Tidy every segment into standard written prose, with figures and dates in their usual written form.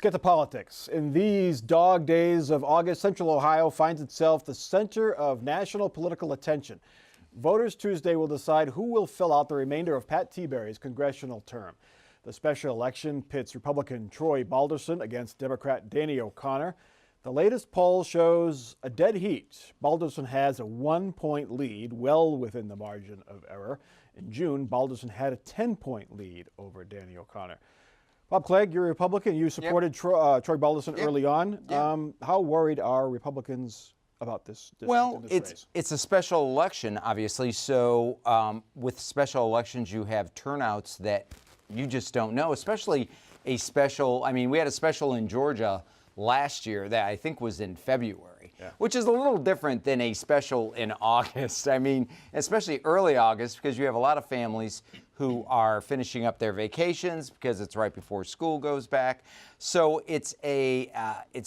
Let's get to politics. In these dog days of August, Central Ohio finds itself the center of national political attention. Voters Tuesday will decide who will fill out the remainder of Pat Tiberi's congressional term. The special election pits Republican Troy Balderson against Democrat Danny O'Connor. The latest poll shows a dead heat. Balderson has a 1-point lead, well within the margin of error. In June, Balderson had a 10-point lead over Danny O'Connor. Bob Clegg, you're a Republican. You supported Troy Balderson early on. How worried are Republicans about this? Well, race? It's a special election, obviously. So with special elections, you have turnouts that you just don't know, especially a special. I mean, we had a special in Georgia last year that I think was in February, which is a little different than a special in August. I mean, especially early August, because you have a lot of families who are finishing up their vacations because it's right before school goes back. So it's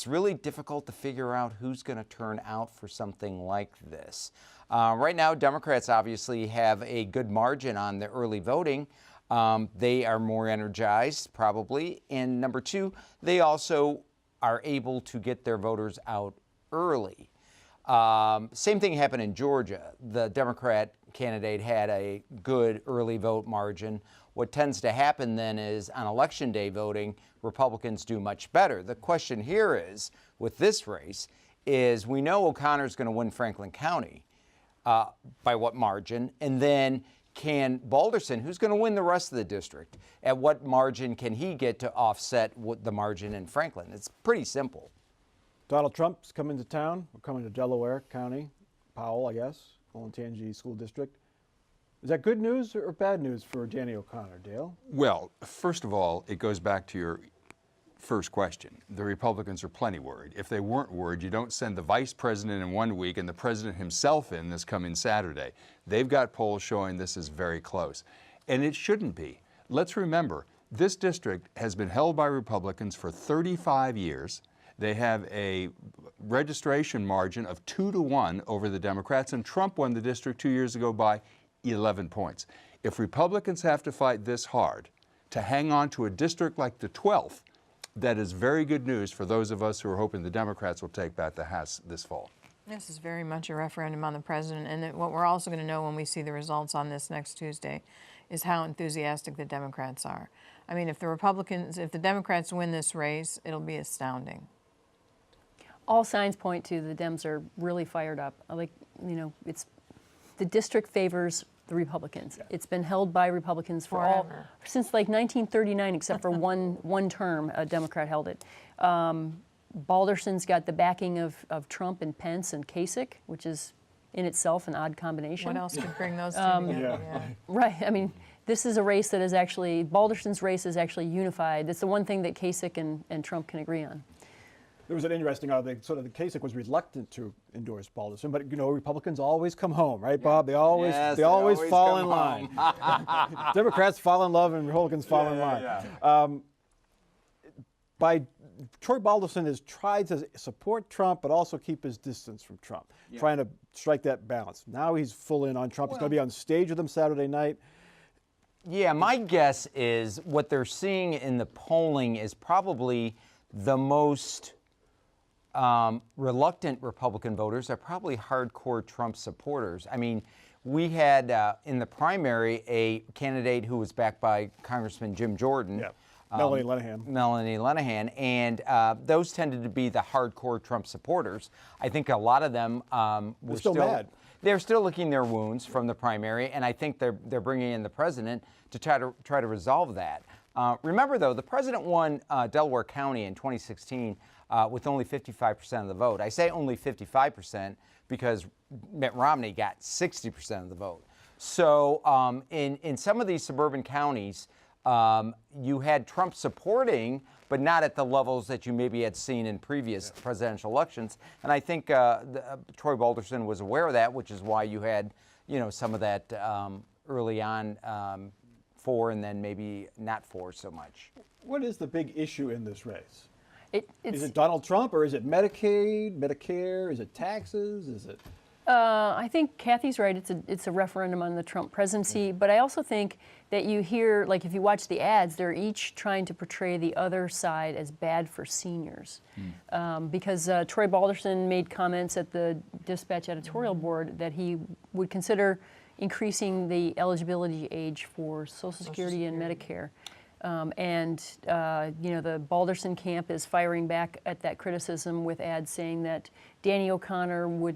really difficult to figure out who's going to turn out for something like this. Right now, Democrats obviously have a good margin on the early voting. They are more energized, probably. And number two, they also are able to get their voters out early. Same thing happened in Georgia. The Democrat candidate had a good early vote margin. What tends to happen then is on election day voting, Republicans do much better. The question here is, with this race, is we know O'Connor's going to win Franklin County. By what margin? And then can Balderson, who's going to win the rest of the district, at what margin can he get to offset the margin in Franklin? It's pretty simple. Donald Trump's coming to town. We're coming to Delaware County, Powell, I guess, Olentangy School District. Is that good news or bad news for Danny O'Connor, Dale? Well, first of all, it goes back to your first question. The Republicans are plenty worried. If they weren't worried, you don't send the vice president in 1 week and the president himself in this coming Saturday. They've got polls showing this is very close. And it shouldn't be. Let's remember, this district has been held by Republicans for 35 years. They have a registration margin of 2-1 over the Democrats, and Trump won the district 2 years ago by 11 points. If Republicans have to fight this hard to hang on to a district like the 12th, that is very good news for those of us who are hoping the Democrats will take back the House this fall. This is very much a referendum on the president, and what we're also going to know when we see the results on this next Tuesday is how enthusiastic the Democrats are. I mean, if the Democrats win this race, it'll be astounding. All signs point to the Dems are really fired up. It's the district favors the Republicans. Yeah. It's been held by Republicans since like 1939, except for one term a Democrat held it. Balderson's got the backing of Trump and Pence and Kasich, which is in itself an odd combination. What else could bring those two together? Right. I mean, this is a race that is actually, Balderson's race is actually unified. It's the one thing that Kasich and Trump can agree on. There was an interesting, the Kasich was reluctant to endorse Balderson, but Republicans always come home, right, Bob? They always fall in line. Democrats fall in love and Republicans fall in line. Troy Balderson has tried to support Trump, but also keep his distance from Trump, trying to strike that balance. Now he's full in on Trump. He's going to be on stage with him Saturday night. Yeah, my guess is what they're seeing in the polling is probably the most reluctant Republican voters are probably hardcore Trump supporters. I mean, we had in the primary a candidate who was backed by Congressman Jim Jordan. Yeah. Melanie Lenihan, and those tended to be the hardcore Trump supporters. I think a lot of them were still mad. They're still licking their wounds from the primary, and I think they're bringing in the president to try to resolve that. Remember, though, the president won Delaware County in 2016 with only 55% of the vote. I say only 55% because Mitt Romney got 60% of the vote. So in some of these suburban counties, you had Trump supporting, but not at the levels that you maybe had seen in previous presidential elections. And I think Troy Balderson was aware of that, which is why you had, some of that early on for and then maybe not for so much. What is the big issue in this race? Is it Donald Trump, or is it Medicaid, Medicare? Is it taxes? Is it I think Kathy's right. It's a referendum on the Trump presidency, but I also think that you hear, like, if you watch the ads, they're each trying to portray the other side as bad for seniors, because Troy Balderson made comments at the Dispatch editorial board that he would consider increasing the eligibility age for Social Security and Medicare. The Balderson camp is firing back at that criticism with ads saying that Danny O'Connor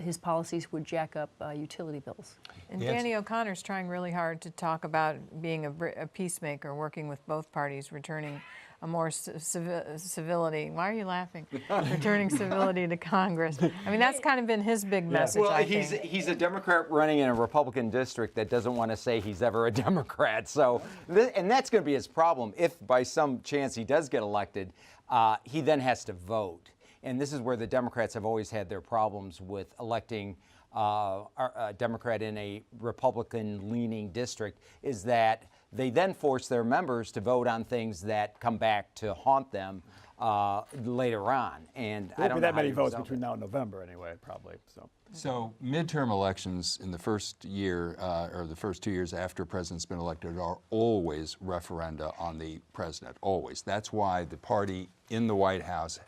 his policies would jack up utility bills. And Yes. Danny O'Connor's trying really hard to talk about being a peacemaker, working with both parties, returning a more civility. Why are you laughing? Returning civility to Congress. I mean, that's kind of been his big message, Well, I he's think. a Democrat running in a Republican district that doesn't want to say he's ever a Democrat. So, and that's going to be his problem. If by some chance he does get elected, he then has to vote. And this is where the Democrats have always had their problems with electing a Democrat in a Republican-leaning district, is that they then force their members to vote on things that come back to haunt them later on. And I Won't don't be know that how many you votes resolve between it. now and November anyway, probably. So midterm elections in the first year or the first 2 years after a president's been elected are always referenda on the president, always. That's why the party in the White House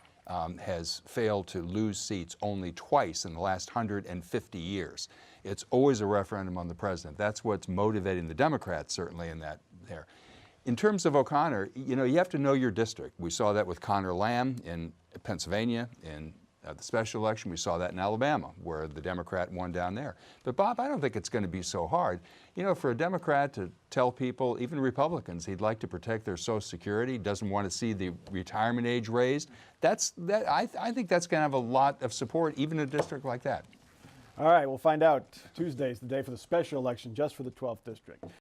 has failed to lose seats only twice in the last 150 years. It's always a referendum on the president. That's what's motivating the Democrats, certainly, in that there. In terms of O'Connor, you know, you have to know your district. We saw that with Connor Lamb in Pennsylvania, in the special election. We saw that in Alabama, where the Democrat won down there. But Bob, I don't think it's going to be so hard. You know, for a Democrat to tell people, even Republicans, he'd like to protect their Social Security, doesn't want to see the retirement age raised, I think that's going to have a lot of support, even in a district like that. All right, we'll find out. Tuesday is the day for the special election just for the 12th district.